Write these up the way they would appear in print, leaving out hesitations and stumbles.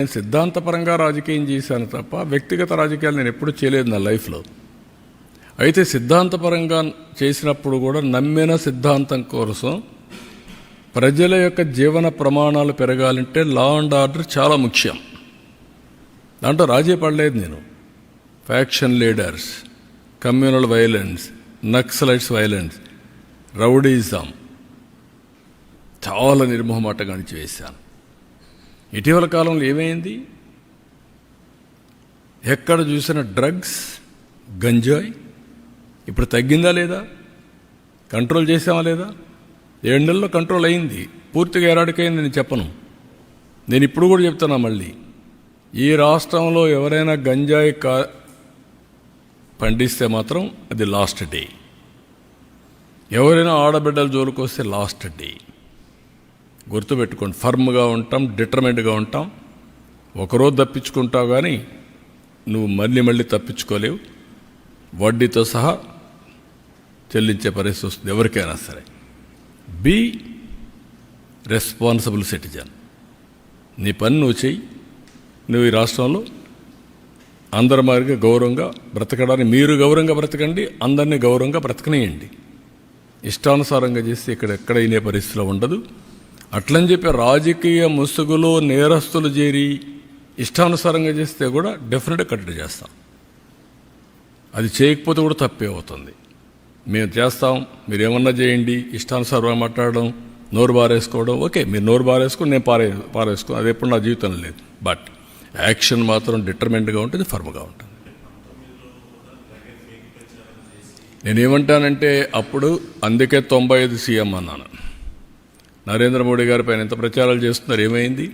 నేను సిద్ధాంతపరంగా రాజకీయం చేశాను తప్ప వ్యక్తిగత రాజకీయాలు నేను ఎప్పుడూ చేయలేదు నా లైఫ్లో. అయితే సిద్ధాంతపరంగా చేసినప్పుడు కూడా నమ్మిన సిద్ధాంతం కోసం ప్రజల యొక్క జీవన ప్రమాణాలు పెరగాలంటే లా అండ్ ఆర్డర్ చాలా ముఖ్యం. దాంట్లో రాజీ పడలేదు నేను. Faction leaders, communal violence, Naxalites violence, rowdyism చాలా నిర్మోహమాటంగా వేశాను. ఇటీవల కాలంలో ఏమైంది? ఎక్కడ చూసిన డ్రగ్స్, గంజాయి. ఇప్పుడు తగ్గిందా లేదా? కంట్రోల్ చేసామా లేదా? 7 నెలల్లో కంట్రోల్ అయింది. పూర్తిగా ఎరాడికైంది నేను చెప్పను. నేను ఇప్పుడు కూడా చెప్తున్నా మళ్ళీ, ఈ రాష్ట్రంలో ఎవరైనా గంజాయి పండిస్తే మాత్రం అది లాస్ట్ డే. ఎవరైనా ఆడబిడ్డల జోలికి వస్తే లాస్ట్ డే. గుర్తుపెట్టుకోండి, ఫర్మ్గా ఉంటాం, డిటర్మెంట్గా ఉంటాం. ఒకరోజు తప్పించుకుంటావు కానీ నువ్వు మళ్ళీ తప్పించుకోలేవు. వడ్డీతో సహా చెల్లించే పరిస్థితి వస్తుంది ఎవరికైనా సరే. Be responsible citizen. నీ పని నువ్వు చెయ్యి. నువ్వు ఈ రాష్ట్రంలో అందరి మాదిరిగా గౌరవంగా బ్రతకడానికి మీరు గౌరవంగా బ్రతకండి, అందరినీ గౌరవంగా బ్రతకనేయండి. ఇష్టానుసారంగా చేస్తే ఎక్కడ ఇనే పరిస్థితిలో ఉండదు. అట్లని చెప్పి రాజకీయ ముసుగులో నేరస్తులు చేరి ఇష్టానుసారంగా చేస్తే కూడా డెఫినెట్గా కట్టడి చేస్తాం. అది చేయకపోతే కూడా తప్పే అవుతుంది. మేము చేస్తాం, మీరు ఏమన్నా చేయండి. ఇష్టానుసారంగా మాట్లాడడం, నోరు బారేసుకోవడం, ఓకే మీరు నోరు బారేసుకుని నేను పారేసుకో, అది ఎప్పుడు నా జీవితంలో లేదు. బట్ యాక్షన్ మాత్రం డిటర్మెంట్గా ఉంటుంది, ఫర్మ్గా ఉంటుంది. నేనేమంటానంటే అప్పుడు అందుకే 95 సీఎం అన్నాను. నరేంద్ర మోడీ గారి పైన ఎంత ప్రచారాలు చేస్తున్నారు, ఏమైంది?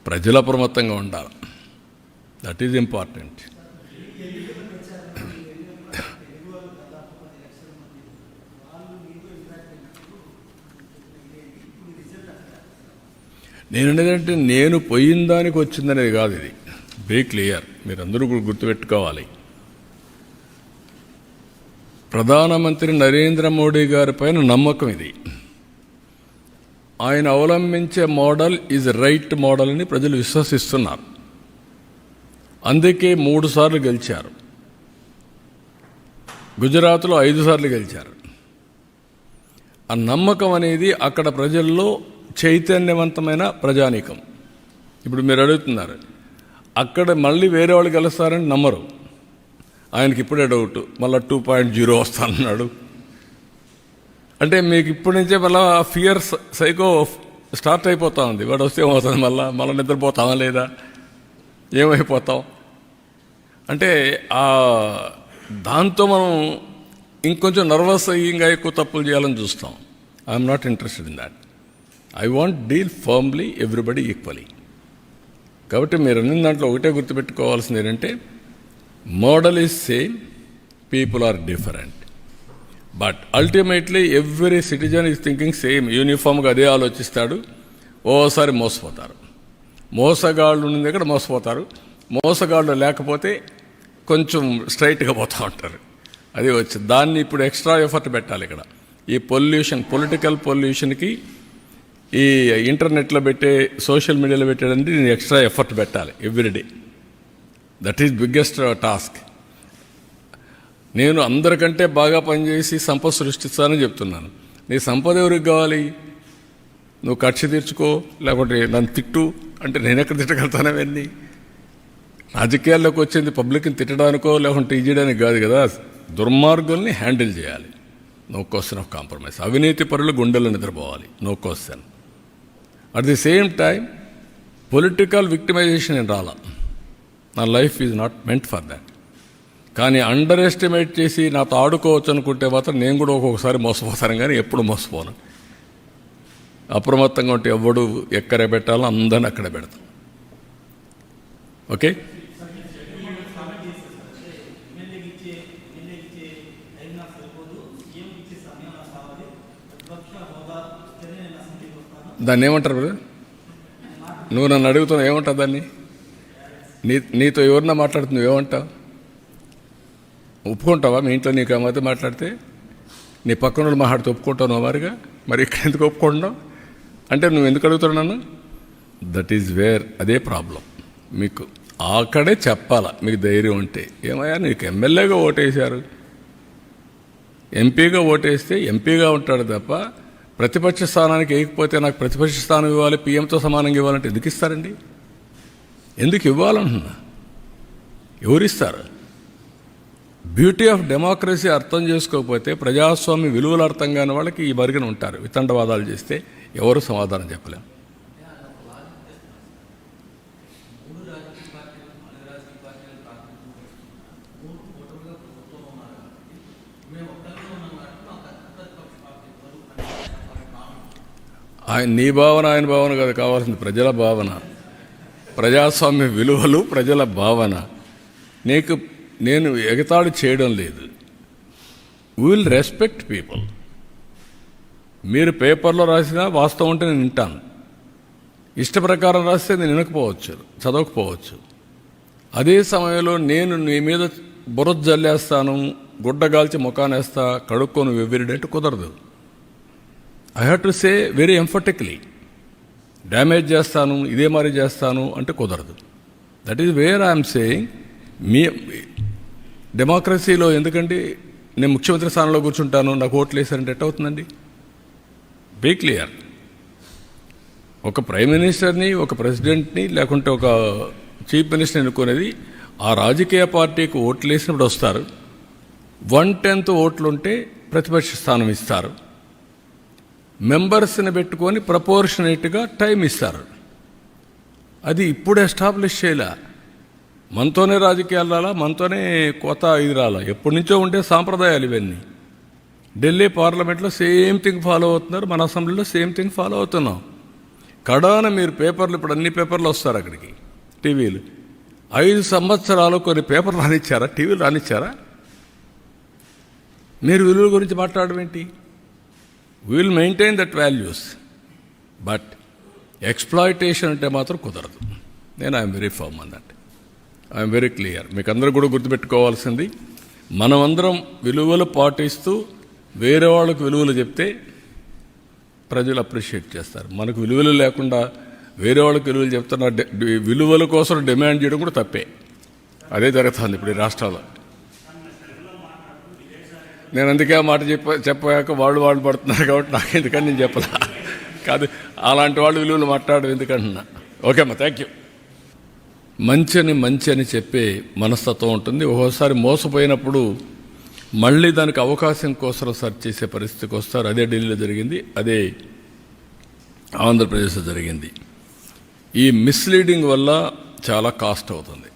ప్రజల అప్రమత్తంగా ఉండాలి. That is important. నేననేదంటే నేను పోయిన దానికి వచ్చిందనేది కాదు. ఇది వెరీ క్లియర్, మీరందరూ గుర్తుపెట్టుకోవాలి. ప్రధానమంత్రి నరేంద్ర మోడీ గారి పైన నమ్మకం ఇది. ఆయన అవలంబించే మోడల్ ఈజ్ రైట్ మోడల్ అని ప్రజలు విశ్వసిస్తున్నారు. అందుకే 3 సార్లు గెలిచారు. గుజరాత్లో 5 సార్లు గెలిచారు. ఆ నమ్మకం అనేది అక్కడ ప్రజల్లో చైతన్యవంతమైన ప్రజానీకం. ఇప్పుడు మీరు అడుగుతున్నారు, అక్కడ మళ్ళీ వేరే వాళ్ళు గెలుస్తారని నమ్మరు. ఆయనకి ఇప్పుడే డౌట్, మళ్ళీ 2.0 వస్తానన్నాడు. అంటే మీకు ఇప్పటి నుంచే మళ్ళీ ఫియర్ సైకో స్టార్ట్ అయిపోతా ఉంది. వాడు వస్తే ఏమవుతుంది, మళ్ళీ నిద్రపోతామా లేదా, ఏమైపోతాం అంటే దాంతో మనం ఇంకొంచెం నర్వస్ అయ్యి ఇంకా ఎక్కువ తప్పులు చేయాలని చూస్తాం. I'm not interested in that. I want deal firmly everybody equally. కాబట్టి మీరు అన్ని దాంట్లో ఒకటే గుర్తుపెట్టుకోవాల్సింది ఏంటంటే, model is same, people are different. But ultimately every citizen is thinking same. యూనిఫామ్గా అదే ఆలోచిస్తాడు. ఓసారి మోసపోతారు. మోసగాళ్ళు ఉన్న దగ్గర మోసపోతారు. మోసగాళ్ళు లేకపోతే కొంచెం స్ట్రైట్గా పోతూ ఉంటారు. అది వచ్చింది. దాన్ని ఇప్పుడు ఎక్స్ట్రా ఎఫర్ట్ పెట్టాలి. ఇక్కడ ఈ పొలిటికల్ పొల్యూషన్కి ఈ ఇంటర్నెట్లో పెట్టే, సోషల్ మీడియాలో పెట్టేదంటే నేను ఎక్స్ట్రా ఎఫర్ట్ పెట్టాలి everyday. That is biggest task. నేను అందరికంటే బాగా పనిచేసి సంపద సృష్టిస్తానని చెప్తున్నాను. నీ సంపద ఎవరికి కావాలి? నువ్వు కక్ష తీర్చుకో, లేకపోతే నన్ను తిట్టు అంటే నేను ఎక్కడ తిట్టగలుగుతానవన్నీ? రాజకీయాల్లోకి వచ్చింది పబ్లిక్ని తిట్టడానికో లేకుంటే ఇచ్చేయడానికి కాదు కదా. దుర్మార్గుల్ని హ్యాండిల్ చేయాలి. No question of compromise. అవినీతి పరులు గుండెల్లో నిద్రపోవాలి. No question. At the same time political victimization ఏం రాలా. నా life is not meant for that. కానీ అండర్ ఎస్టిమేట్ చేసి నాతో ఆడుకోవచ్చు అనుకుంటే మాత్రం నేను కూడా ఒక్కొక్కసారి మోసపోతాను, కానీ ఎప్పుడు మోసపోను. అప్రమత్తంగా ఉంటే ఎవడు ఎక్కడ పెట్టాలో అందరిని అక్కడ పెడతాం. ఓకే. దాన్ని ఏమంటారు బ్రదర్? నువ్వు నన్ను అడుగుతున్నావు ఏమంటావు దాన్ని? నీతో ఎవరన్నా మాట్లాడుతుంది ఏమంటావు? ఒప్పుకుంటావా? మీ ఇంట్లో నీకు అమ్మతో మాట్లాడితే నీ పక్కన మాట్లాడితే ఒప్పుకుంటావు వారిగా? మరి ఇక్కడ ఎందుకు ఒప్పుకుంటున్నావు? అంటే నువ్వు ఎందుకు అడుగుతావు నన్ను? దట్ ఈజ్ వేర్ అదే ప్రాబ్లం. మీకు అక్కడే చెప్పాలా మీకు ధైర్యం ఉంటే. ఏమయ్యా నీకు ఎమ్మెల్యేగా ఓటేశారు, ఎంపీగా ఓటేస్తే ఎంపీగా ఉంటాడు తప్ప ప్రతిపక్ష స్థానానికి వేయకపోతే నాకు ప్రతిపక్ష స్థానం ఇవ్వాలి, పీఎంతో సమానంగా ఇవ్వాలంటే ఎందుకు ఇస్తారండి? ఎందుకు ఇవ్వాలంటున్నా? ఎవరిస్తారు? బ్యూటీ ఆఫ్ డెమోక్రసీ అర్థం చేసుకోకపోతే, ప్రజాస్వామ్య విలువలు అర్థం కాని వాళ్ళకి ఈ మరుగున ఉంటారు. వితండవాదాలు చేస్తే ఎవరు సమాధానం చెప్పలేం. నీ భావన ఆయన భావన కాదు కావాల్సింది, ప్రజల భావన, ప్రజాస్వామ్య విలువలు, ప్రజల భావన. నేను ఎగతాళి చేయడం లేదు. Will respect people. మీరు పేపర్లో రాసినా వాస్తవం ఉంటే నేను వింటాను. ఇష్ట ప్రకారం రాస్తే నేను వినకపోవచ్చు, చదవకపోవచ్చు. అదే సమయంలో నేను నీ మీద బురద జల్లేస్తాను, గుడ్డగాల్చి ముఖానేస్తా, కడుక్కొని ఎవ్రీడే కుదరదు. I have to say very emphatically, damage చేస్తాను, ఇదే మరి చేస్తాను అంటే కుదరదు. That is where I'm saying. మీ డెమోక్రసీలో ఎందుకంటే నేను ముఖ్యమంత్రి స్థానంలో కూర్చుంటాను, నాకు ఓట్లు వేసారంటే ఎట్ అవుతుందండి? Be clear. ఒక ప్రైమ్ మినిస్టర్ని, ఒక ప్రెసిడెంట్ని, లేకుంటే ఒక చీఫ్ మినిస్టర్ని ఎన్నుకునేది ఆ రాజకీయ పార్టీకి ఓట్లు వేసినప్పుడు వస్తారు. 1/10 ఓట్లుంటే ప్రతిపక్ష స్థానం ఇస్తారు. మెంబర్స్ని పెట్టుకొని ప్రపోర్షనేట్గా టైం ఇస్తారు. అది ఇప్పుడు ఎస్టాబ్లిష్ చేయలే. మనతోనే రాజకీయాలు రాలా, మనతోనే కొత్త ఇది రాలా, ఎప్పటి నుంచో ఉండే సాంప్రదాయాలు ఇవన్నీ. ఢిల్లీ పార్లమెంట్లో సేమ్ థింగ్ ఫాలో అవుతున్నారు, మన అసెంబ్లీలో సేమ్ థింగ్ ఫాలో అవుతున్నాం. కడాన మీరు పేపర్లు, ఇప్పుడు అన్ని పేపర్లు వస్తారు అక్కడికి, టీవీలు. 5 సంవత్సరాలు కొన్ని పేపర్లు రానిచ్చారా, టీవీలు రానిచ్చారా? మీరు విలువల గురించి మాట్లాడడం ఏంటి? Will maintain that values, but exploitation అంటే మాత్రం కుదరదు. నేను I'm very firm on that. I'm very clear. మీకు అందరూ కూడా గుర్తుపెట్టుకోవాల్సింది, మనమందరం విలువలు పాటిస్తూ వేరే వాళ్ళకు విలువలు చెప్తే ప్రజలు అప్రిషియేట్ చేస్తారు. మనకు విలువలు లేకుండా వేరే వాళ్ళకి విలువలు చెప్తున్న విలువల కోసం డిమాండ్ చేయడం కూడా తప్పే. అదే జరుగుతుంది ఇప్పుడు ఈ రాష్ట్రాల్లో. నేను అందుకే ఆ మాట చెప్పాక వాళ్ళు పడుతున్నారు కాబట్టి నాకు ఎందుకని నేను చెప్పలా. కాదు, అలాంటి వాళ్ళు విలువలు మాట్లాడడం ఎందుకంటున్నా. ఓకే అమ్మా, థ్యాంక్ యూ. మంచి అని చెప్పే మనస్తత్వం ఉంటుంది. ఒక్కోసారి మోసపోయినప్పుడు మళ్ళీ దానికి అవకాశం కోసం సెర్చ్ చేసే పరిస్థితికి వస్తారు. అదే ఢిల్లీలో జరిగింది, అదే ఆంధ్రప్రదేశ్లో జరిగింది. ఈ మిస్లీడింగ్ వల్ల చాలా కాస్ట్ అవుతుంది.